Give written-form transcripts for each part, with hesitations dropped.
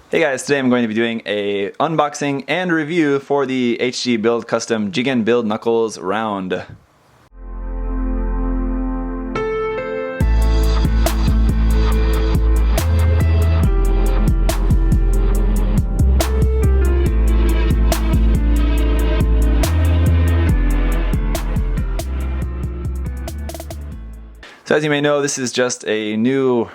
Hey guys, today I'm going to be doing a unboxing and review for the HG Build Custom Jigen Build Knuckles round. So as you may know, this is just a new,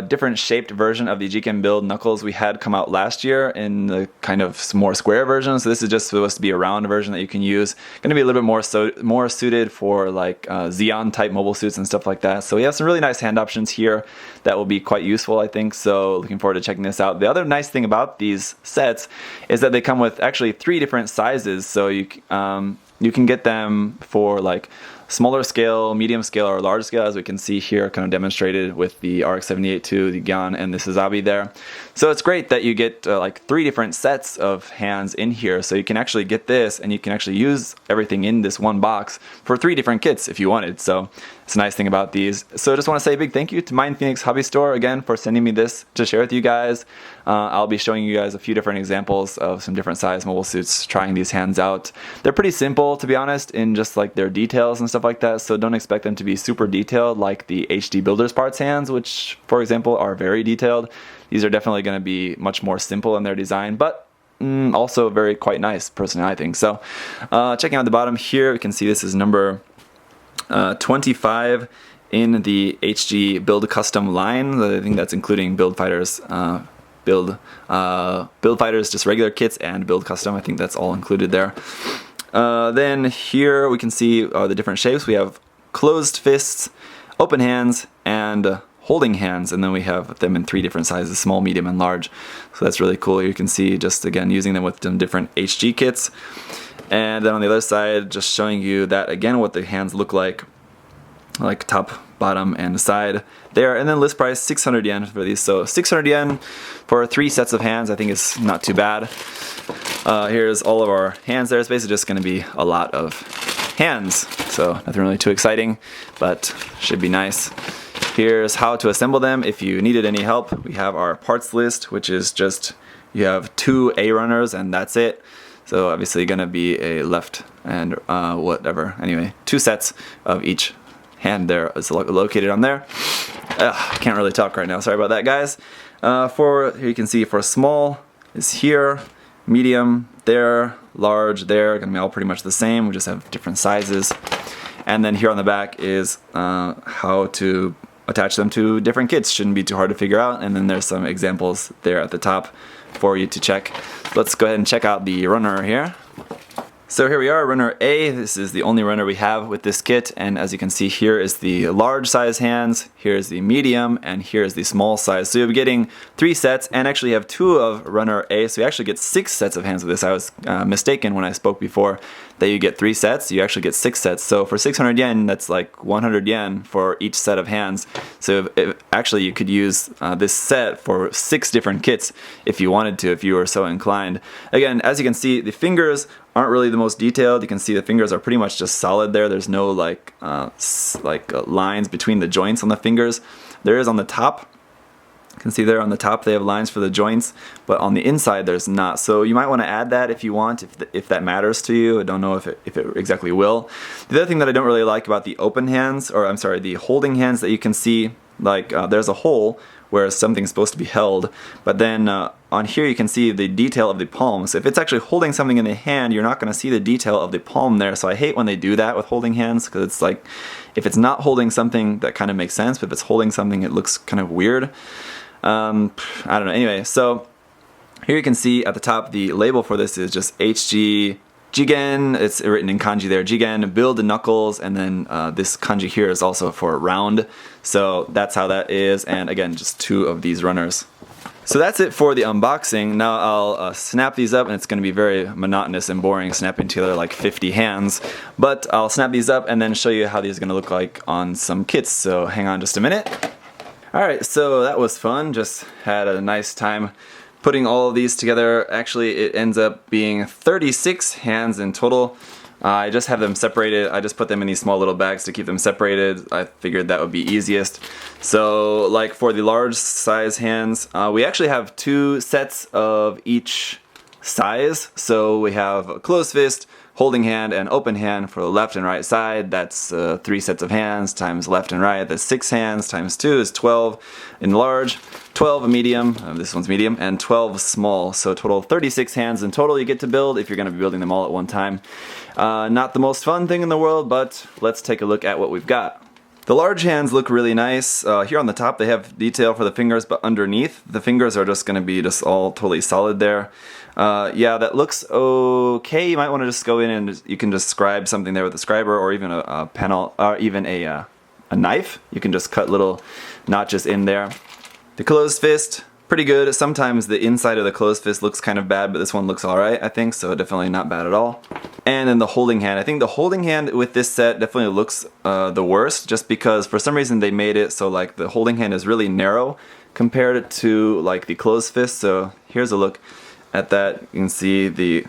different shaped version of the Jigen Build Knuckles we had come out last year in the kind of more square version. So this is just supposed to be a round version that you can use. Going to be a little bit more suited for like Xeon type mobile suits and stuff like that. So we have some really nice hand options here that will be quite useful, I think. So looking forward to checking this out. The other nice thing about these sets is that they come with actually 3 different sizes. So you can get them for like smaller scale, medium scale, or large scale, as we can see here, kind of demonstrated with the RX-78-2, the Gan, and the Sazabi there. So it's great that you get like 3 different sets of hands in here, so you can actually get this, and you can actually use everything in this one box for 3 different kits if you wanted. So it's a nice thing about these. So I just want to say a big thank you to MindFenix Hobby Store again for sending me this to share with you guys. I'll be showing you guys a few different examples of some different size mobile suits, trying these hands out. They're pretty simple, to be honest, in just like their details and stuff like that, so don't expect them to be super detailed like the HD Builders Parts hands, which for example are very detailed. These are definitely going to be much more simple in their design, but also very quite nice personally, I think. So checking out the bottom here, we can see this is number 25 in the HG Build Custom line. I think that's including Build Fighters, Build Fighters, just regular kits, and Build Custom. I think that's all included there. Then here we can see the different shapes. We have closed fists, open hands, and holding hands, and then we have them in 3 different sizes: small, medium, and large. So that's really cool. You can see just again using them with some different HG kits. And then on the other side, just showing you that again what the hands look like top, bottom, and side there. And then list price 600 yen for these. So 600 yen for 3 sets of hands I think is not too bad. Here's all of our hands there. It's basically just going to be a lot of hands. So nothing really too exciting, but should be nice. Here's how to assemble them if you needed any help. We have our parts list, which is just you have 2 A runners and that's it. So obviously going to be a left and whatever. Anyway, 2 sets of each hand there is located on there. I can't really talk right now. Sorry about that, guys. Here you can see for small is here, medium there, large there. Going to be all pretty much the same. We just have different sizes. And then here on the back is how to attach them to different kits. Shouldn't be too hard to figure out. And then there's some examples there at the top for you to check. Let's go ahead and check out the runner here. So here we are, runner A. This is the only runner we have with this kit, and as you can see here is the large size hands, here's the medium, and here's the small size. So you'll be getting 3 sets, and actually you have 2 of runner A, so you actually get 6 sets of hands with this. I was mistaken when I spoke before that you get 3 sets, you actually get 6 sets. So for 600 yen, that's like 100 yen for each set of hands. So actually you could use this set for 6 different kits if you wanted to, if you were so inclined. Again, as you can see, the fingers aren't really the most detailed. You can see the fingers are pretty much just solid there. There's no lines between the joints on the fingers. There is on the top. You can see there on the top they have lines for the joints, but on the inside there's not. So you might want to add that if you want, if that matters to you. I don't know if it exactly will. The other thing that I don't really like about the open hands, or I'm sorry, the holding hands that you can see, like there's a hole where something's supposed to be held, but then on here you can see the detail of the palm. So if it's actually holding something in the hand, you're not going to see the detail of the palm there. So I hate when they do that with holding hands, because it's like, if it's not holding something, that kind of makes sense, but if it's holding something, it looks kind of weird. I don't know. Anyway, so here you can see at the top, the label for this is just HG Jigen. It's written in kanji there, Jigen Build Knuckles, and then this kanji here is also for round. So that's how that is, and again, just 2 of these runners. So that's it for the unboxing. Now I'll snap these up, and it's going to be very monotonous and boring snapping together like 50 hands, but I'll snap these up and then show you how these are going to look like on some kits. So hang on just a minute. Alright, so that was fun. Just had a nice time putting all of these together. Actually, it ends up being 36 hands in total. I just have them separated. I just put them in these small little bags to keep them separated. I figured that would be easiest. So like for the large size hands, we actually have 2 sets of each size. So we have a closed fist, holding hand, and open hand for the left and right side. That's 3 sets of hands times left and right. That's 6 hands times 2 is 12 in large, 12 medium, this one's medium, and 12 small. So total 36 hands in total you get to build if you're going to be building them all at one time. Not the most fun thing in the world, but let's take a look at what we've got. The large hands look really nice. Here on the top they have detail for the fingers, but underneath the fingers are just going to be just all totally solid there. Yeah, that looks okay. You might want to just go in and you can describe something there with a scriber, or even a panel, or even a knife. You can just cut little notches in there. The closed fist, pretty good. Sometimes the inside of the closed fist looks kind of bad, but this one looks alright, I think, so definitely not bad at all. And then the holding hand. I think the holding hand with this set definitely looks the worst, just because for some reason they made it so like the holding hand is really narrow compared to like the closed fist. So here's a look at that. You can see the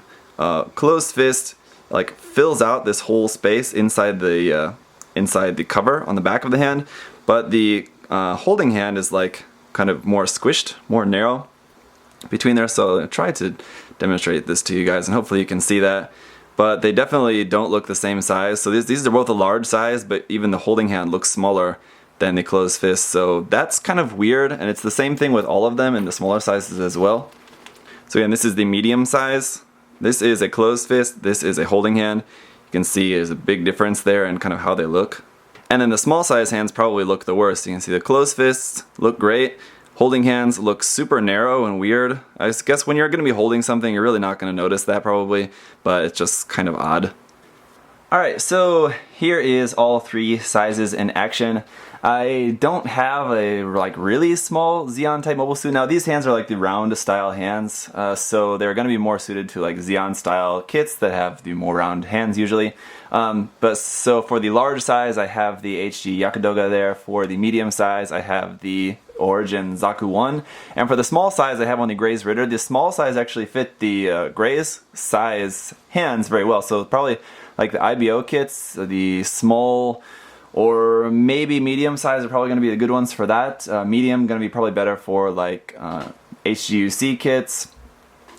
closed fist like fills out this whole space inside the cover on the back of the hand, but the holding hand is like kind of more squished, more narrow between there. So I'll try to demonstrate this to you guys, and hopefully you can see that. But they definitely don't look the same size. So these are both a large size, but even the holding hand looks smaller than the closed fist. So that's kind of weird, and it's the same thing with all of them in the smaller sizes as well. So again, this is the medium size. This is a closed fist. This is a holding hand. You can see there's a big difference there in kind of how they look. And then the small size hands probably look the worst. You can see the closed fists look great. Holding hands look super narrow and weird. I guess when you're going to be holding something, you're really not going to notice that probably, but it's just kind of odd. Alright, so here is all 3 sizes in action. I don't have a like really small Zeon type mobile suit. Now these hands are like the round style hands, so they're going to be more suited to like Zeon style kits that have the more round hands usually. But so for the large size I have the HG Yakudoga there. For the medium size I have the Origin Zaku 1, and for the small size I have on the Gray's Ritter. The small size actually fit the Gray's size hands very well, so probably like the IBO kits, the small or maybe medium size are probably going to be the good ones for that. Medium going to be probably better for like HGBC kits.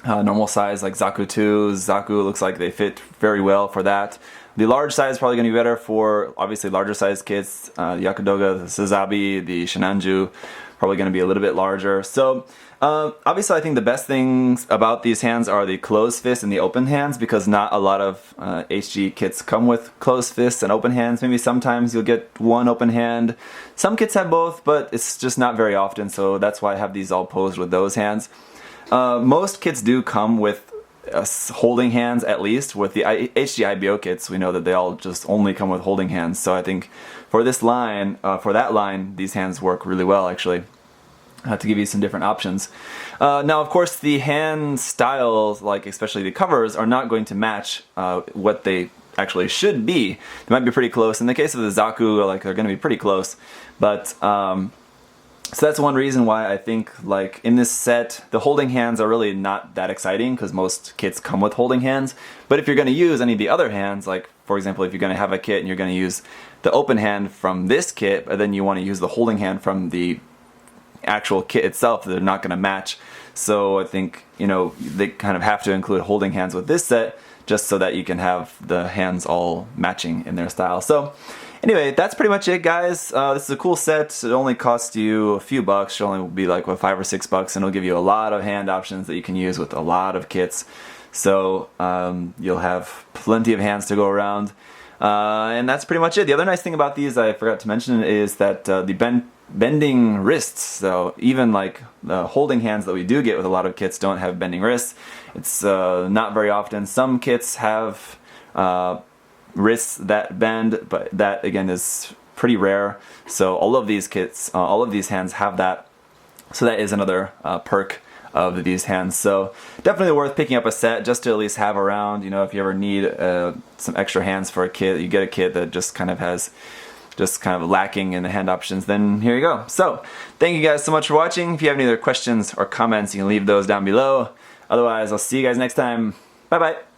Normal size like Zaku 2, Zaku looks like they fit very well for that. The large size is probably going to be better for obviously larger size kits. Yakudoga, the Suzabi, the Shinanju, probably going to be a little bit larger. So obviously I think the best things about these hands are the closed fist and the open hands, because not a lot of HG kits come with closed fists and open hands. Maybe sometimes you'll get one open hand. Some kits have both, but it's just not very often, so that's why I have these all posed with those hands. Most kits do come with holding hands, at least. With the HG IBO kits, we know that they all just only come with holding hands, so I think for this line, for that line, these hands work really well actually. To give you some different options. Now of course the hand styles, like especially the covers, are not going to match what they actually should be. They might be pretty close. In the case of the Zaku, like they're going to be pretty close, but so that's one reason why I think like in this set the holding hands are really not that exciting, because most kits come with holding hands. But if you're going to use any of the other hands, like for example if you're going to have a kit and you're going to use the open hand from this kit, but then you want to use the holding hand from the actual kit itself, they're not going to match. So I think, you know, they kind of have to include holding hands with this set just so that you can have the hands all matching in their style. So anyway, that's pretty much it, guys. This is a cool set. It only costs you a few bucks. It'll only be like what, $5 or $6, and it'll give you a lot of hand options that you can use with a lot of kits. So you'll have plenty of hands to go around. And that's pretty much it. The other nice thing about these I forgot to mention is that the bending wrists. So even like the holding hands that we do get with a lot of kits don't have bending wrists. It's not very often. Some kits have wrists that bend, but that again is pretty rare. So all of these kits, all of these hands have that. So that is another perk of these hands. So definitely worth picking up a set just to at least have around. You know, if you ever need some extra hands for a kit, you get a kit that just kind of has lacking in the hand options, then here you go. So thank you guys so much for watching. If you have any other questions or comments, you can leave those down below. Otherwise, I'll see you guys next time. Bye bye.